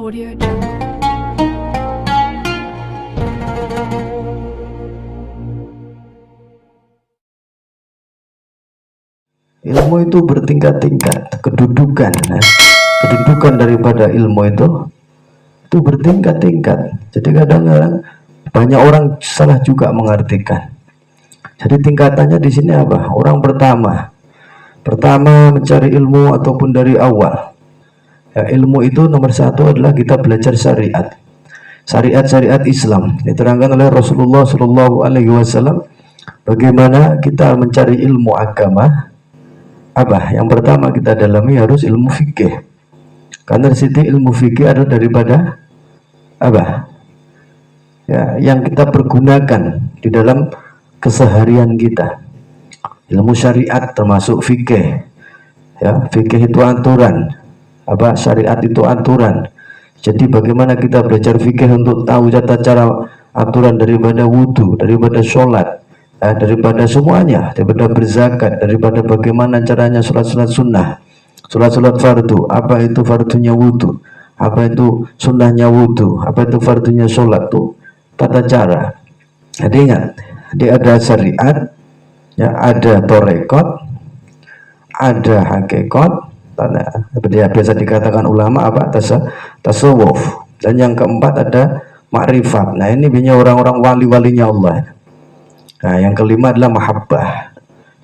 Audio Jungle. Ilmu itu bertingkat-tingkat, kedudukan daripada ilmu itu bertingkat-tingkat. Jadi kadang-kadang banyak orang salah juga mengartikan. Jadi tingkatannya di sini apa? Orang pertama mencari ilmu ataupun dari awal. Ya, ilmu itu nomor satu adalah kita belajar syariat Islam. Diterangkan oleh Rasulullah Shallallahu Alaihi Wasallam bagaimana kita mencari ilmu agama. Apa? Yang pertama kita dalami harus ilmu fikih. Karena di situ ilmu fikih adalah daripada apa? Ya, yang kita pergunakan di dalam keseharian kita. Ilmu syariat termasuk fikih. Ya, fikih itu aturan. Apa? Syariat itu aturan. Jadi bagaimana kita belajar fikih untuk tahu tata cara aturan daripada wudhu, daripada sholat, daripada semuanya, daripada berzakat, daripada bagaimana caranya sholat sunnah, sholat fardu, apa itu fardunya wudhu, apa itu sunnahnya wudhu, apa itu fardunya sholat, tuh tata cara. Jadi ingat, dia ada syariat, ya, ada torekot, ada hakikat, biasa dikatakan ulama apa, tasawuf, dan yang keempat ada makrifat. Nah ini biasanya orang-orang wali-walinya Allah. Nah, yang kelima adalah mahabbah.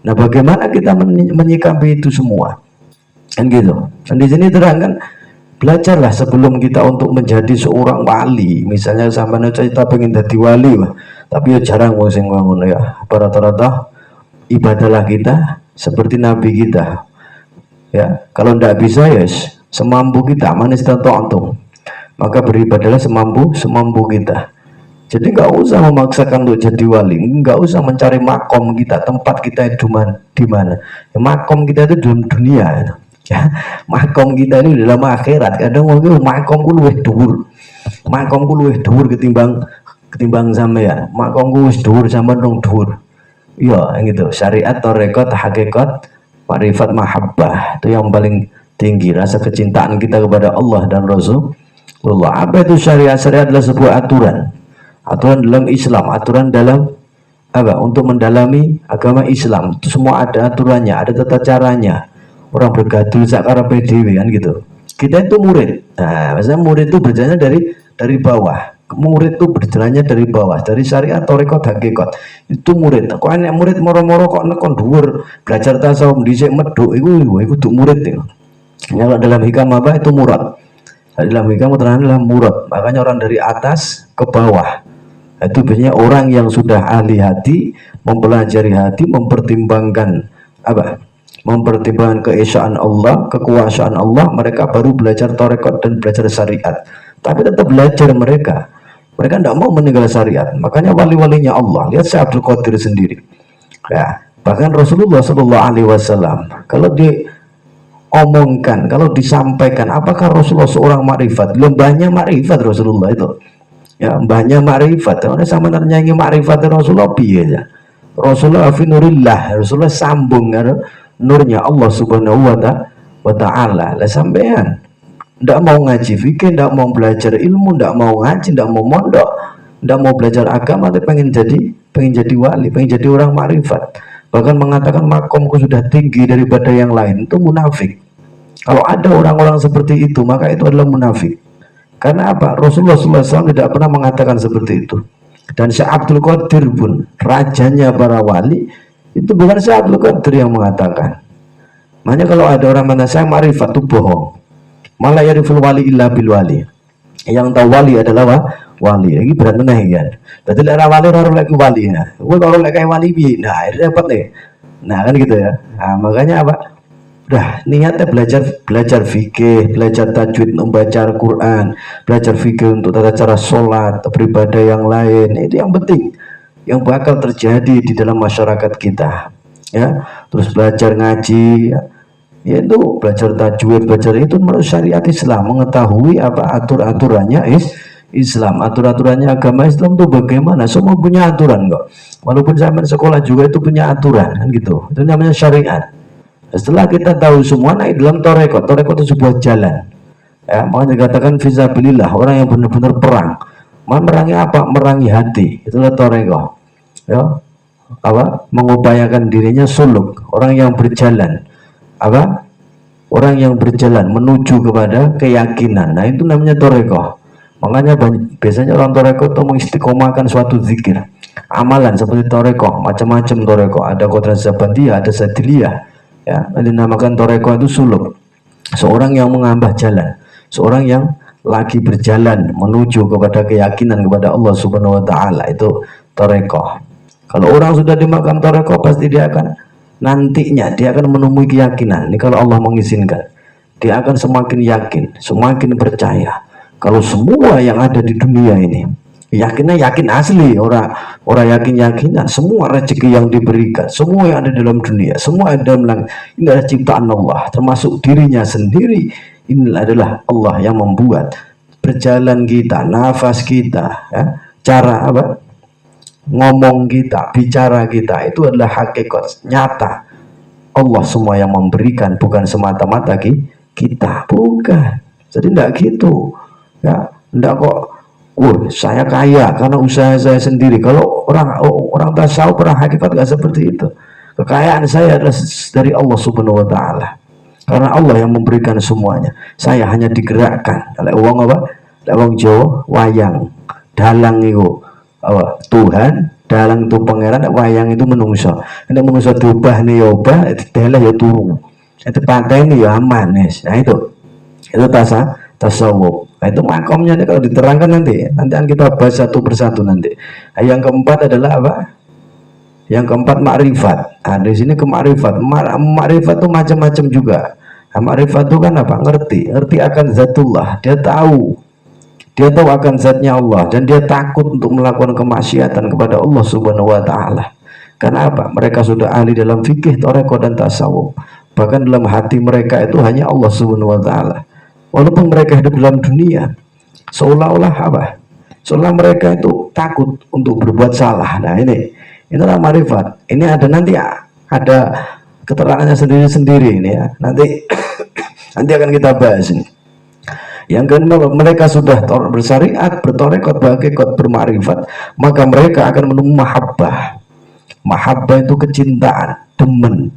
Nah, bagaimana kita menyikapi itu semua? Kan gitu. Dan di sini terangkan, belajarlah sebelum kita untuk menjadi seorang wali. Misalnya sampai kita pengen jadi wali, tapi ya jarang wong sing ngono ya. Rata-rata ibadahlah kita seperti nabi kita. Ya, kalau tidak bisa ya semampu kita, manis antum. Maka beribadahlah semampu kita. Jadi nggak usah memaksakan untuk jadi wali, nggak usah mencari makom kita, tempat kita itu di mana. Ya, makom kita itu dalam dunia, ya. Makom kita ini dalam akhirat. Kadang mungkin makomku luwih dhuwur ketimbang sampean. Makomku wis dhuwur sampean rong dhuwur. Iya, gitu. Syariat, tarekat, hakikat, makrifat, mahabbah itu yang paling tinggi, rasa kecintaan kita kepada Allah dan Rasulullah. Apa itu syariat? Syariat adalah sebuah aturan dalam Islam, aturan dalam apa? Untuk mendalami agama Islam itu semua ada aturannya, ada tata caranya. Orang bergaduh sakara PDW kan gitu. Kita itu murid. Nah, maksudnya murid itu berjalannya dari bawah. Murid itu berjalannya dari bawah, dari syariat, tarekat, hakikat. Itu murid. Kok enek murid moro-moro kok nekon dhuwur, belajar tasawuf dhisik medhuk iku kudu murid itu. Kalau dalam hikam apa itu murad. Dalam hikam adalah murad. Makanya orang dari atas ke bawah. Itu biasanya orang yang sudah ahli hati, mempelajari hati, mempertimbangkan apa? Mempertimbangkan keesaan Allah, kekuasaan Allah, mereka baru belajar tarekat dan belajar syariat. Tapi tetap belajar mereka tidak mau meninggal syariat. Makanya wali-walinya Allah, lihat Syekh Abdul Qadir sendiri. Ya, bahkan Rasulullah Shallallahu Alaihi Wasallam kalau diomongkan, kalau disampaikan, apakah Rasulullah seorang makrifat? Belum banyak makrifat Rasulullah itu. Ya, banyak makrifat. Orang sama nyanyi makrifat Rasulullah piye ya. Rasulullah fi nurillah, Rasulullah sambung karo nurnya Allah Subhanahu wa taala. Lah sampean ndak mau ngaji fikih, ndak mau belajar ilmu, ndak mau ngaji, ndak mau mondok, ndak mau belajar agama, tapi pengen jadi wali, pengen jadi orang makrifat. Bahkan mengatakan makomku sudah tinggi daripada yang lain, itu munafik. Kalau ada orang-orang seperti itu, maka itu adalah munafik. Karena apa? Rasulullah SAW tidak pernah mengatakan seperti itu. Dan Syekh Abdul Qadir pun, rajanya para wali, itu bukan Syekh Abdul Qadir yang mengatakan. Makanya kalau ada orang mana saya makrifat itu bohong. Malah yariful wali illa bil wali. Yang tahu wali adalah wali. Ini berat meneh kan. Berarti lek wali ora lek wali ya. Kowe kalau lek wali piye? Nah, repot nih. Nah, kan gitu ya. Nah, makanya apa? Udah niatnya belajar fikih, belajar tajwid, membaca Al-Quran, belajar fikih untuk tata cara sholat, beribadah yang lain. Itu yang penting, yang bakal terjadi di dalam masyarakat kita. Ya, terus belajar ngaji, yaitu belajar tajwid, belajar itu menurut syariat Islam, mengetahui apa aturannya Islam, aturannya agama Islam itu bagaimana. Semua punya aturan kok. Walaupun sampai sekolah juga itu punya aturan kan gitu. Itu namanya syariat. Setelah kita tahu semua, naik dalam torekot itu sebuah jalan. Ya, makanya dikatakan fisabilillah, orang yang benar-benar perang. Merangi apa? Merangi hati. Itulah toreko. Ya, apa? Mengupayakan dirinya suluk, orang yang berjalan. Apa? Orang yang berjalan menuju kepada keyakinan. Nah, itu namanya toreko. Makanya biasanya orang toreko itu mengistiqomahkan suatu zikir, amalan seperti toreko, macam-macam toreko. Ada kodrat zabandia, ada sadiliyah. Ya, dinamakan toreko itu suluk. Seorang yang mengambah jalan, seorang yang lagi berjalan menuju kepada keyakinan kepada Allah Subhanahu wa taala, itu toreko. Kalau orang sudah dimakan toreko, pasti dia akan nantinya dia akan menemui keyakinan. Ini kalau Allah mengizinkan, dia akan semakin yakin, semakin percaya kalau semua yang ada di dunia ini, yakinnya yakin asli, orang yakin yakinan, semua rezeki yang diberikan, semua yang ada dalam dunia, semua ada ini adalah ciptaan Allah, termasuk dirinya sendiri. Ini adalah Allah yang membuat berjalan kita, nafas kita, ya, cara apa ngomong kita, bicara kita, itu adalah hakikat nyata. Allah semua yang memberikan, bukan semata-mata kita, bukan. Jadi tidak gitu, ya, tidak kok. Saya kaya karena usaha saya sendiri. Kalau orang tasawuf, orang hakikat nggak seperti itu. Kekayaan saya adalah dari Allah Subhanahu wa taala. Karena Allah yang memberikan semuanya. Saya hanya digerakkan oleh uang apa? Oleh uang Jawa, wayang, dalang itu apa? Tuhan, dalang itu pangeran, wayang itu menungso. Ini menungso diubah nih ya ubah, dalah ya turu. Itu pantai ini ya aman, yes. Nah itu tasawuf. Nah, itu makomnya nih kalau diterangkan nanti akan kita bahas satu persatu nanti. Nah, yang keempat adalah apa? Yang keempat makrifat. Nah, di sini ke makrifat. Makrifat itu macam-macam juga. Nah, makrifat itu kan apa? Ngerti akan zatullah. Dia tahu akan zatnya Allah, dan dia takut untuk melakukan kemaksiatan kepada Allah Subhanahu wa taala. Karena apa? Mereka sudah ahli dalam fikih, toreko, dan tasawuf. Bahkan dalam hati mereka itu hanya Allah Subhanahu wa taala. Walaupun mereka hidup dalam dunia, seolah-olah apa? Seolah mereka itu takut untuk berbuat salah. Nah, inilah marifat. Ini ada nanti ada keterangannya sendiri-sendiri ini ya. Nanti akan kita bahas ini. Yang kedua, mereka sudah bersyariat, bertorekot, berhakikat, bermakrifat, maka mereka akan menemukan mahabbah. Mahabbah itu kecintaan, demen,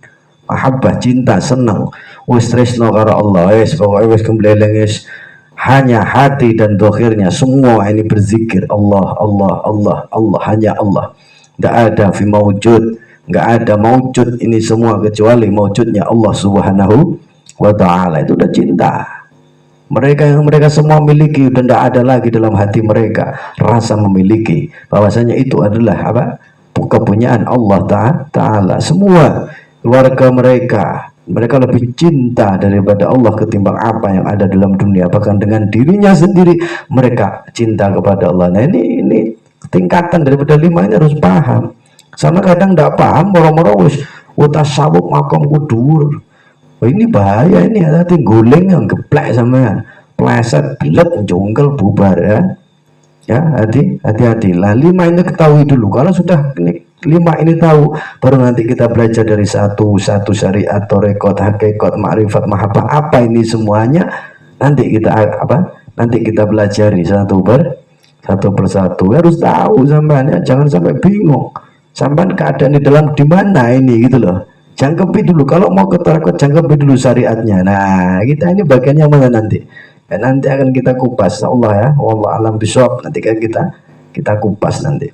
mahabbah, cinta, senang, wis tresno karo Allah, wis pokoke wis kembleleng, wis hanya hati dan dohirnya semua ini berzikir Allah, Allah, Allah, Allah, hanya Allah. Tidak ada fi maujud, nggak ada maujud ini semua kecuali maujudnya Allah Subhanahu wa taala. Itu udah cinta. Mereka semua miliki, dan tidak ada lagi dalam hati mereka rasa memiliki, bahwasanya itu adalah apa? Kepunyaan Allah Ta'ala. Semua keluarga mereka lebih cinta daripada Allah ketimbang apa yang ada dalam dunia. Bahkan dengan dirinya sendiri mereka cinta kepada Allah. Nah, ini tingkatan daripada 5 ini harus paham. Sama kadang tidak paham, moro-moro wis tasawuf makom kudur. Oh, ini bahaya, ini hati guling yang geplek sampean, pleset, bilet, jongkel, bubar ya. Ya, hati-hati lah. 5 ini ketahui dulu. Kalau sudah 5 ini tahu, baru nanti kita belajar dari satu syariat, torekot, hakikat, makrifat, mahabbah, apa ini semuanya. Nanti kita pelajari satu persatu. Harus tahu sampean ya, jangan sampai bingung. Sampean keadaan di dalam di mana ini gitu loh. Jangkepi dulu, kalau mau ke tarekot jangkepi dulu syariatnya. Nah, kita ini bagiannya mana nanti? Ya, nanti akan kita kupas, Allah ya. Wallahu alam bisawab. Nanti kan kita kupas nanti.